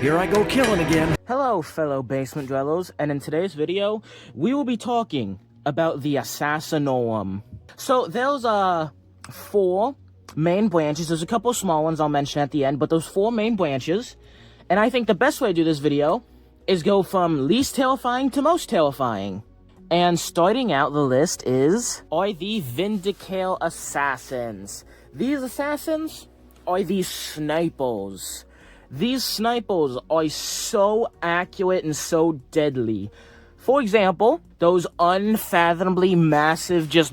Here I go killing again. Hello, fellow basement dwellers, and in today's video, we will be talking about the Assassinorum. So, there's, 4 main branches. There's a couple of small ones I'll mention at the end, but those 4 main branches. And I think the best way to do this video is go from least terrifying to most terrifying. And starting out the list are the Vindicare Assassins. These assassins are the snipers. These snipers are so accurate and so deadly. For example, those unfathomably massive, just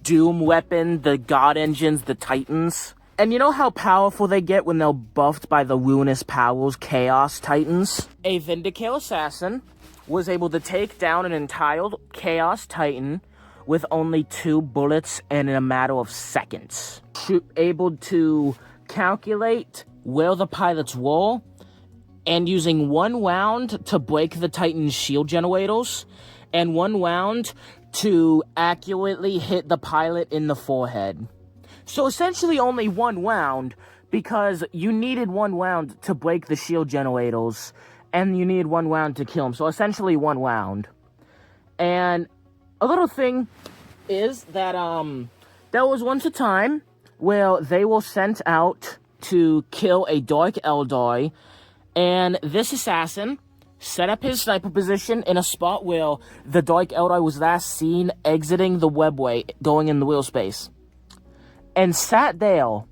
doom weapon, the God Engines, the Titans. And you know how powerful they get when they're buffed by the ruinous powers, Chaos Titans? A Vindicare Assassin was able to take down an entire Chaos Titan with only 2 bullets and in a matter of seconds. Able to calculate where the pilots were, and using 1 round to break the Titan's shield generators, and 1 round to accurately hit the pilot in the forehead. So essentially only 1 round, because you needed 1 round to break the shield generators, and you needed 1 round to kill him. So essentially 1 round. And a little thing is that, there was once a time where they were sent out to kill a Dark Eldar, and this assassin set up his sniper position in a spot where the Dark Eldar was last seen exiting the webway, going in the wheel space, and sat there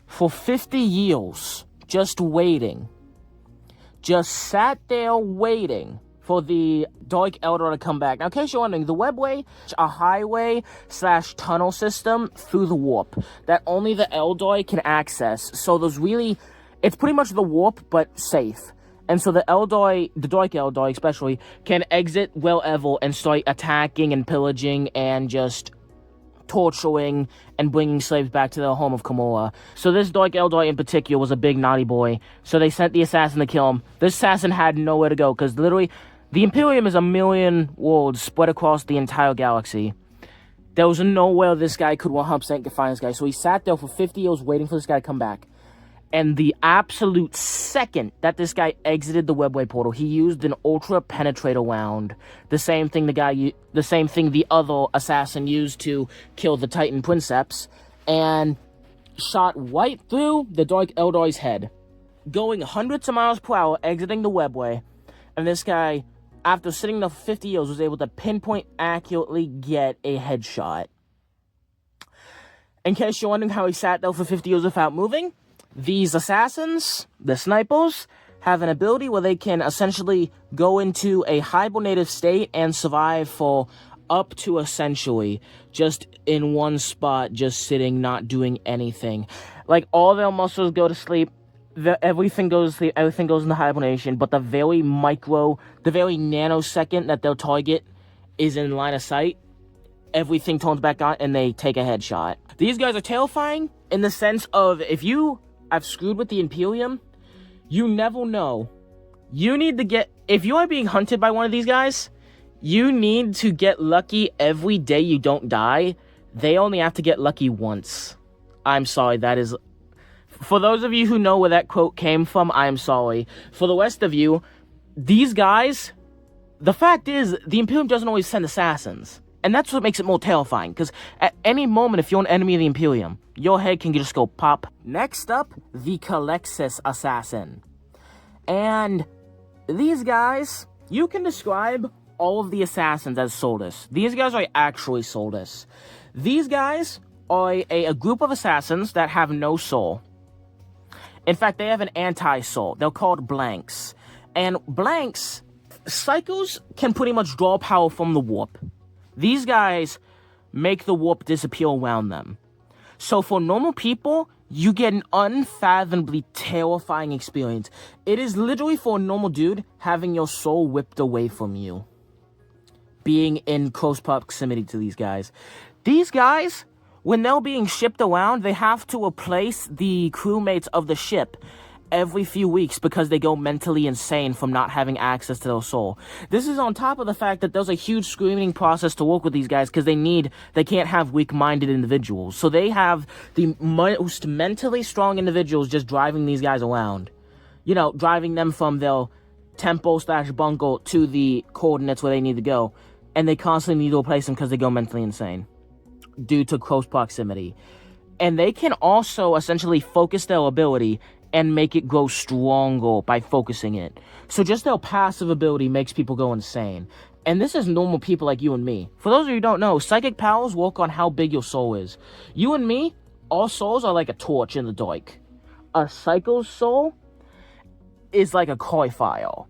for 50 years, just waiting. Just sat there waiting for the Dark Eldar to come back. Now, in case you're wondering, the webway, a highway/tunnel system through the warp that only the Eldar can access. So there's really, it's pretty much the warp, but safe. And so the Eldar, the Dark Eldar especially, can exit wherever and start attacking and pillaging and just torturing and bringing slaves back to their home of Kamora. So this Dark Eldar in particular was a big naughty boy. So they sent the assassin to kill him. This assassin had nowhere to go, because literally, the Imperium is 1,000,000 worlds spread across the entire galaxy. There was nowhere this guy could 100% find this guy. So he sat there for 50 years waiting for this guy to come back. And the absolute second that this guy exited the webway portal, he used an ultra penetrator round. The same thing the other assassin used to kill the Titan Princeps, and shot right through the Dark Eldar's head, going hundreds of miles per hour, exiting the webway. And this guy, after sitting there for 50 years, was able to pinpoint accurately get a headshot. In case you're wondering how he sat there for 50 years without moving, these assassins, the snipers, have an ability where they can essentially go into a hibernative state and survive for up to a century, just in one spot, just sitting, not doing anything. Like, all their muscles go to sleep, everything goes to sleep, everything goes into hibernation, but the very nanosecond that their target is in line of sight, everything turns back on and they take a headshot. These guys are terrifying in the sense of, if you have screwed with the Imperium, you never know. If you are being hunted by one of these guys, you need to get lucky every day you don't die. They only have to get lucky once. I'm sorry, that is... For those of you who know where that quote came from, I'm sorry. For the rest of you, these guys, the fact is, the Imperium doesn't always send assassins. And that's what makes it more terrifying, because at any moment, if you're an enemy of the Imperium, your head can just go pop. Next up, the Calexis Assassin. And these guys, you can describe all of the assassins as soulless. These guys are actually soulless. These guys are a group of assassins that have no soul. In fact, they have an anti-soul. They're called blanks. And blanks, psychos can pretty much draw power from the warp. These guys make the warp disappear around them. So for normal people, you get an unfathomably terrifying experience. It is literally for a normal dude having your soul whipped away from you, being in close proximity to these guys. These guys, when they're being shipped around, they have to replace the crewmates of the ship every few weeks because they go mentally insane from not having access to their soul. This is on top of the fact that there's a huge screening process to work with these guys because they can't have weak-minded individuals. So they have the most mentally strong individuals just driving these guys around. you know, driving them from their temple/bungle to the coordinates where they need to go. And they constantly need to replace them because they go mentally insane due to close proximity. And they can also essentially focus their ability and make it grow stronger by focusing it. So just their passive ability makes people go insane. And this is normal people like you and me. For those of you who don't know, psychic powers work on how big your soul is. You and me, our souls are like a torch in the dark. A psycho's soul is like a koi file.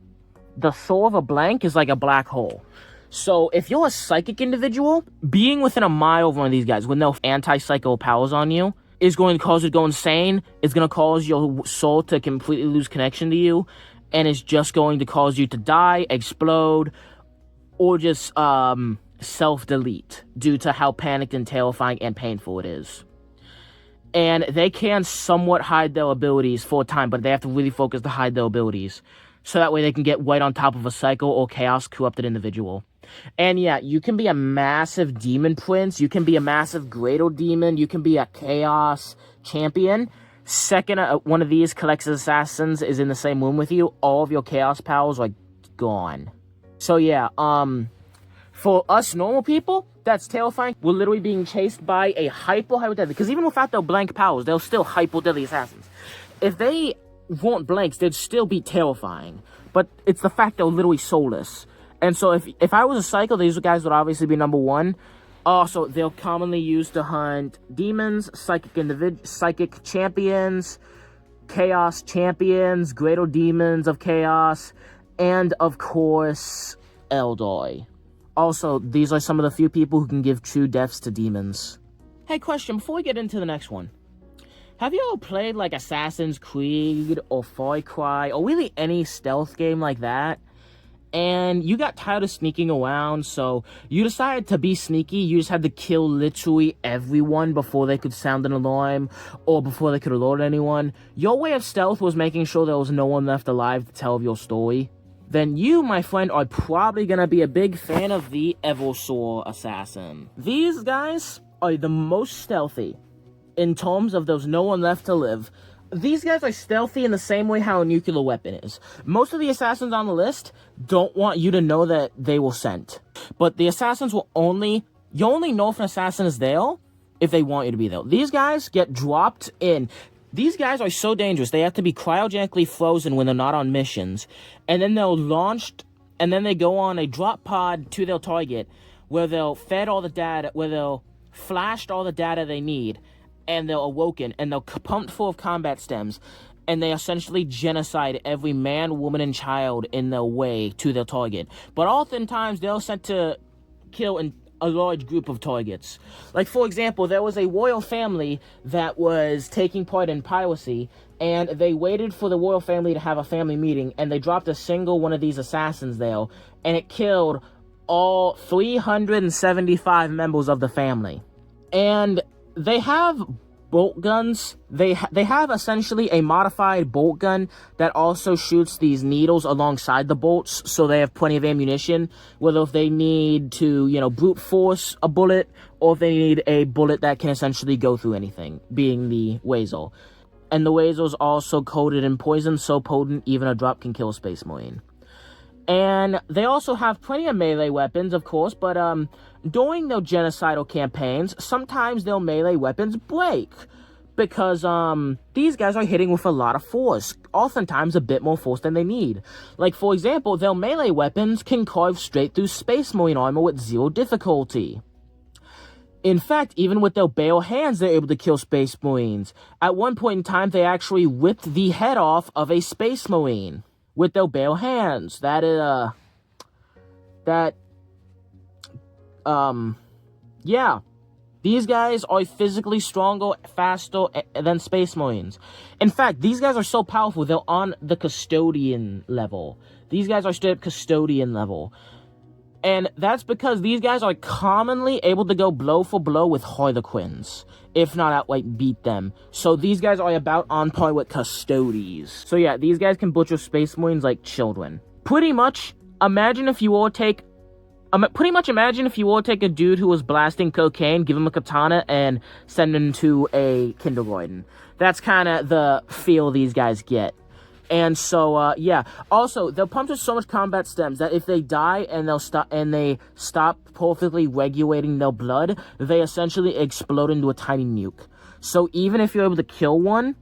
The soul of a blank is like a black hole. So if you're a psychic individual, being within a mile of one of these guys with no anti-psycho powers on you is going to cause you to go insane. It's going to cause your soul to completely lose connection to you. And it's just going to cause you to die, explode, or just self-delete due to how panicked and terrifying and painful it is. And they can somewhat hide their abilities for a time, but they have to really focus to hide their abilities. So that way they can get right on top of a psycho or chaos corrupted individual. And yeah, you can be a massive demon prince. You can be a massive greater demon. You can be a chaos champion. Second, one of these collects assassins is in the same room with you. All of your chaos powers are gone. So yeah, for us normal people, that's terrifying. We're literally being chased by a hyper deadly, because even without their blank powers, they're still hyper deadly assassins. If they weren't blanks, they'd still be terrifying. But it's the fact they're literally soulless. And so if I was a psycho, these guys would obviously be number one. Also, they're commonly used to hunt demons, psychic champions, chaos champions, greater demons of chaos, and of course, Eldoi. Also, these are some of the few people who can give true deaths to demons. Hey, question, before we get into the next one. Have you ever played like Assassin's Creed or Far Cry or really any stealth game like that? And you got tired of sneaking around, so you decided to be sneaky. You just had to kill literally everyone before they could sound an alarm or before they could alert anyone. Your way of stealth was making sure there was no one left alive to tell of your story. Then you, my friend, are probably going to be a big fan of the Eversor Assassin. These guys are the most stealthy in terms of there's no one left to live. These guys are stealthy in the same way how a nuclear weapon is. Most of the assassins on the list don't want you to know that they were sent. But the assassins will you only know if an assassin is there if they want you to be there. These guys get dropped in. These guys are so dangerous. They have to be cryogenically frozen when they're not on missions. And then they're launched, and then they go on a drop pod to their target where they'll fed all the data, where they'll flashed all the data they need, and they're awoken, and they're pumped full of combat stems, and they essentially genocide every man, woman, and child in their way to their target. But oftentimes, they're sent to kill a large group of targets. Like, for example, there was a royal family that was taking part in piracy, and they waited for the royal family to have a family meeting, and they dropped a single one of these assassins there, and it killed all 375 members of the family. And they have bolt guns. They have essentially a modified bolt gun that also shoots these needles alongside the bolts, so they have plenty of ammunition, whether if they need to, brute force a bullet, or if they need a bullet that can essentially go through anything, being the Wazor. And the Wazor's also coated in poison, so potent even a drop can kill a Space Marine. And they also have plenty of melee weapons, of course, but during their genocidal campaigns, sometimes their melee weapons break. Because these guys are hitting with a lot of force, oftentimes a bit more force than they need. Like, for example, their melee weapons can carve straight through Space Marine armor with 0 difficulty. In fact, even with their bare hands, they're able to kill Space Marines. At one point in time, they actually whipped the head off of a Space Marine with their bare hands. Yeah. These guys are physically stronger, faster than Space Marines. In fact, these guys are so powerful, they're on the Custodian level. These guys are straight up Custodian level. And that's because these guys are commonly able to go blow for blow with Harlequins, if not outright beat them. So these guys are about on par with Custodes. So yeah, these guys can butcher Space Marines like children. Pretty much imagine if you were to take a dude who was blasting cocaine, give him a katana, and send him to a kindergarten. That's kind of the feel these guys get. And so, yeah. Also, they'll pump to so much combat stems that if they die and they stop perfectly regulating their blood, they essentially explode into a tiny nuke. So even if you're able to kill one,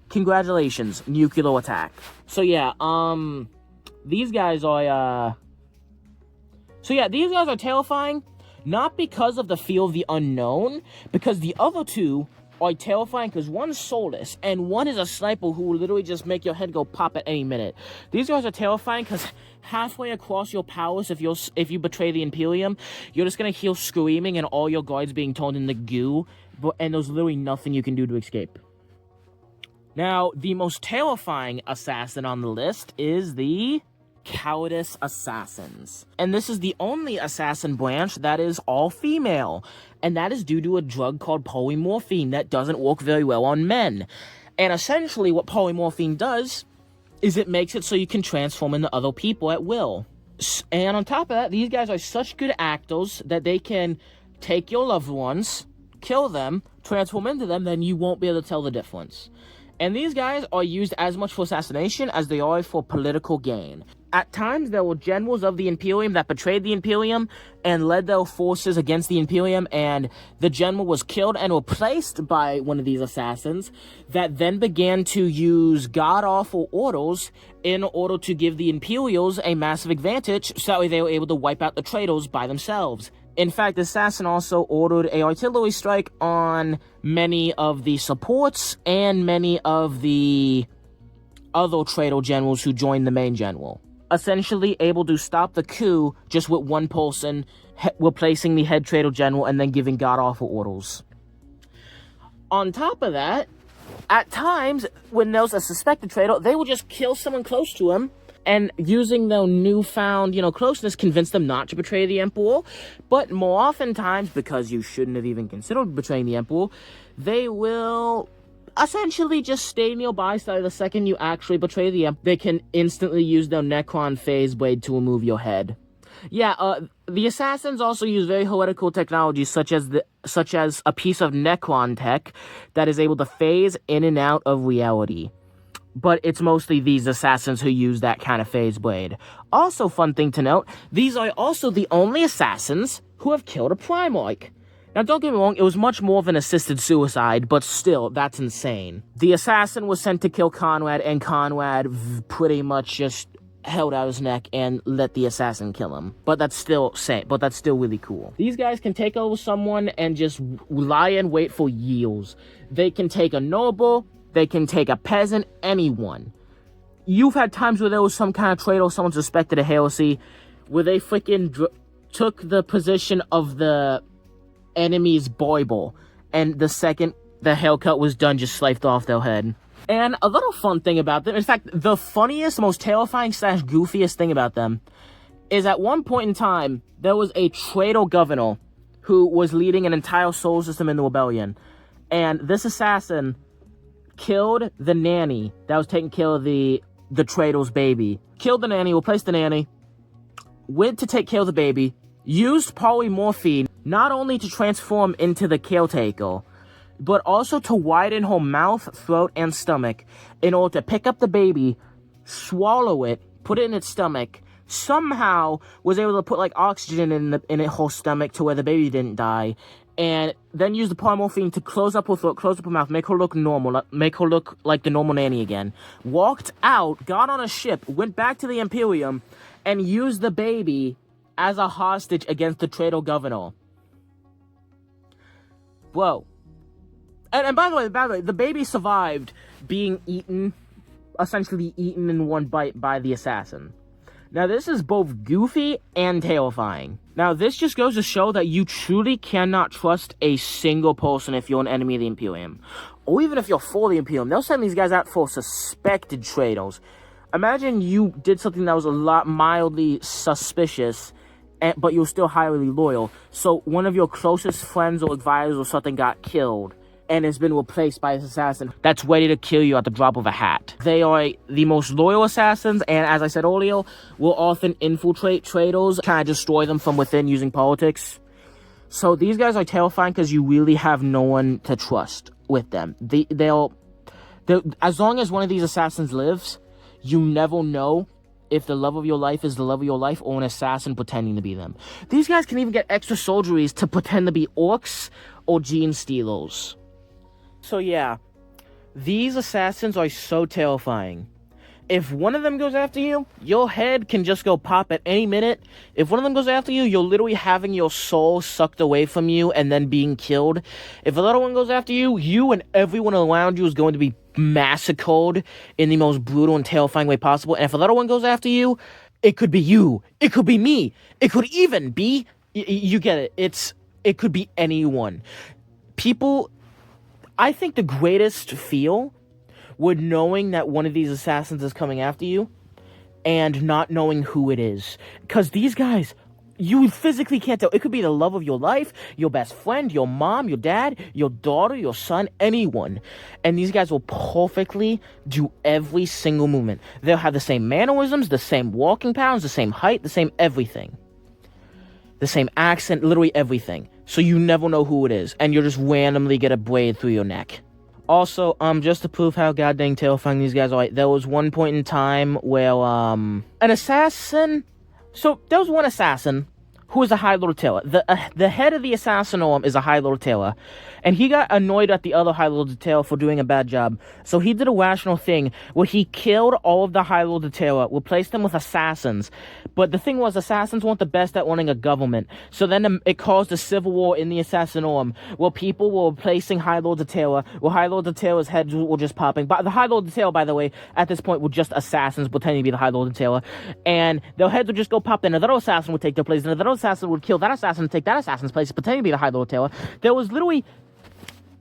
congratulations, nuclear attack. So yeah, these guys are, these guys are terrifying, not because of the fear of the unknown, because the other two are terrifying because one's soulless and one is a sniper who will literally just make your head go pop at any minute. These guys are terrifying because halfway across your powers, if you betray the Imperium, you're just gonna hear screaming and all your guards being turned into goo, and there's literally nothing you can do to escape. Now, the most terrifying assassin on the list is the Cowardice Assassins. And this is the only assassin branch that is all female. And that is due to a drug called polymorphine that doesn't work very well on men. And essentially what polymorphine does is it makes it so you can transform into other people at will. And on top of that, these guys are such good actors that they can take your loved ones, kill them, transform into them, then you won't be able to tell the difference. And these guys are used as much for assassination as they are for political gain. At times, there were generals of the Imperium that betrayed the Imperium and led their forces against the Imperium, and the general was killed and replaced by one of these assassins that then began to use god-awful orders in order to give the Imperials a massive advantage, so they were able to wipe out the traitors by themselves. In fact, the assassin also ordered an artillery strike on many of the supports and many of the other traitor generals who joined the main general. Essentially able to stop the coup just with one person replacing the head traitor general and then giving god-awful orders. On top of that, at times, when there was a suspected traitor, they would just kill someone close to him, and using their newfound, closeness, convince them not to betray the Emperor. But more oftentimes, because you shouldn't have even considered betraying the Emperor, they will essentially just stay nearby so the second you actually betray the Emperor, they can instantly use their Necron phase blade to remove your head. Yeah, the assassins also use very heretical technologies such as a piece of Necron tech that is able to phase in and out of reality. But it's mostly these assassins who use that kind of phase blade. Also, fun thing to note, these are also the only assassins who have killed a Primarch. Now, don't get me wrong, it was much more of an assisted suicide, but still, that's insane. The assassin was sent to kill Conrad, and Conrad pretty much just held out his neck and let the assassin kill him. But that's still really cool. These guys can take over someone and just lie in wait for years. They can take a noble, they can take a peasant, anyone. You've had times where there was some kind of traitor, someone suspected a heresy, where they freaking took the position of the enemy's Bible, and the second the haircut was done, just sliced off their head. And a little fun thing about them, in fact, the funniest, most terrifying / goofiest thing about them, is at one point in time, there was a traitor governor who was leading an entire solar system in the rebellion. And this assassin killed the nanny that was taking care of the traitor's baby. Killed the nanny, replaced the nanny, went to take care of the baby, used polymorphine not only to transform into the caretaker, but also to widen her mouth, throat, and stomach in order to pick up the baby, swallow it, put it in its stomach, somehow was able to put oxygen in her stomach to where the baby didn't die, and then use the polymorphine to close up her throat, close up her mouth, make her look normal, make her look like the normal nanny again. Walked out, got on a ship, went back to the Imperium, and used the baby as a hostage against the traitor governor. Whoa. And by the way, the baby survived being essentially eaten in one bite by the assassin. Now, this is both goofy and terrifying. Now, this just goes to show that you truly cannot trust a single person if you're an enemy of the Imperium. Or even if you're for the Imperium. They'll send these guys out for suspected traitors. Imagine you did something that was a lot mildly suspicious, but you're still highly loyal. So one of your closest friends or advisors or something got killed and has been replaced by this assassin that's ready to kill you at the drop of a hat. They are the most loyal assassins, and as I said earlier, will often infiltrate traitors, kind of destroy them from within using politics. So these guys are terrifying because you really have no one to trust with them. They'll as long as one of these assassins lives, You never know if the love of your life is the love of your life or an assassin pretending to be them. These guys can even get extra surgeries to pretend to be orcs or gene stealers. So yeah, these assassins are so terrifying. If one of them goes after you, your head can just go pop at any minute. If one of them goes after you, you're literally having your soul sucked away from you and then being killed. If another one goes after you, you and everyone around you is going to be massacred in the most brutal and terrifying way possible. And if another one goes after you, it could be you. It could be me. It could even be... You get it. It could be anyone. People... I think the greatest feel would knowing that one of these assassins is coming after you and not knowing who it is. Because these guys, you physically can't tell. It could be the love of your life, your best friend, your mom, your dad, your daughter, your son, anyone. And these guys will perfectly do every single movement. They'll have the same mannerisms, the same walking patterns, the same height, the same everything. The same accent, literally everything. So you never know who it is. And you'll just randomly get a braid through your neck. Also, just to prove how goddamn terrifying these guys are, there was one point in time where, an assassin... So, there was one assassin who was a High Lord of Terror. The head of the Assassinorum is a High Lord of Terror. And he got annoyed at the other High Lords of Terror for doing a bad job. So he did a rational thing where he killed all of the High Lords of Terror, replaced them with assassins. But the thing was, assassins weren't the best at running a government. So then it caused a civil war in the Assassinorum, where people were replacing High Lords of Terror, where High Lords of Terror's heads were just popping. But the High Lords of Terror, by the way, at this point were just assassins pretending to be the High Lords of Terror. And their heads would just go pop, and another assassin would take their place, and another assassin would kill that assassin and take that assassin's place, pretending to be the High Lord of Terror. There was literally...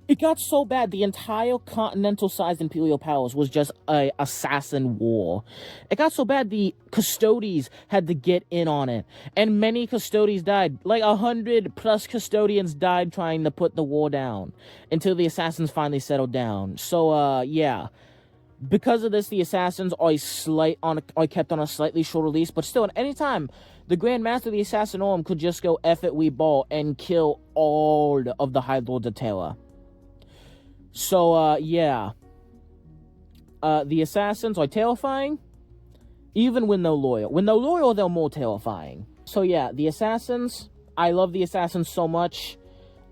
It got so bad, the entire continental-sized Imperial Palace was just a assassin war. It got so bad, the custodians had to get in on it. And many custodians died. Like 100+ custodians died trying to put the war down. Until the assassins finally settled down. So, yeah. Because of this, the assassins are kept on a slightly shorter leash. But still, at any time, the Grand Master of the Assassinorum could just go F it, we ball, and kill all of the High Lords of Terror. So, yeah. The assassins are terrifying, even when they're loyal. When they're loyal, they're more terrifying. So, yeah, the assassins, I love the assassins so much.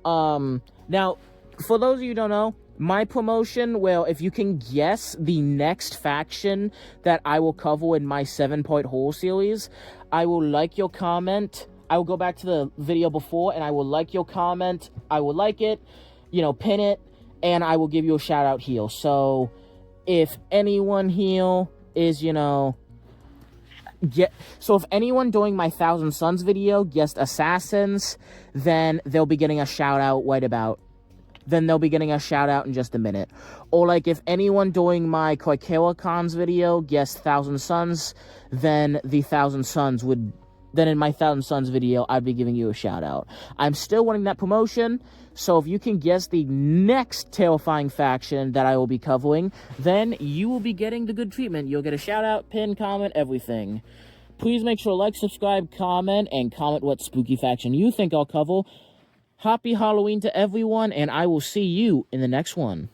Now, for those of you who don't know, my promotion, well, if you can guess the next faction that I will cover in my 7-part horror series, I will like your comment. I will go back to the video before, and I will like your comment. I will like it, pin it, and I will give you a shout out here. So, if anyone here is, so if anyone during my Thousand Suns video guessed assassins, then they'll be getting a shout out Then they'll be getting a shout out in just a minute. Or like if anyone during my Koikera Cons video guessed Thousand Suns, then the Thousand Suns would... Then in my Thousand Suns video, I'd be giving you a shout out. I'm still wanting that promotion, so if you can guess the next terrifying faction that I will be covering, then you will be getting the good treatment. You'll get a shout out, pin, comment, everything. Please make sure to like, subscribe, comment, and comment what spooky faction you think I'll cover. Happy Halloween to everyone, and I will see you in the next one.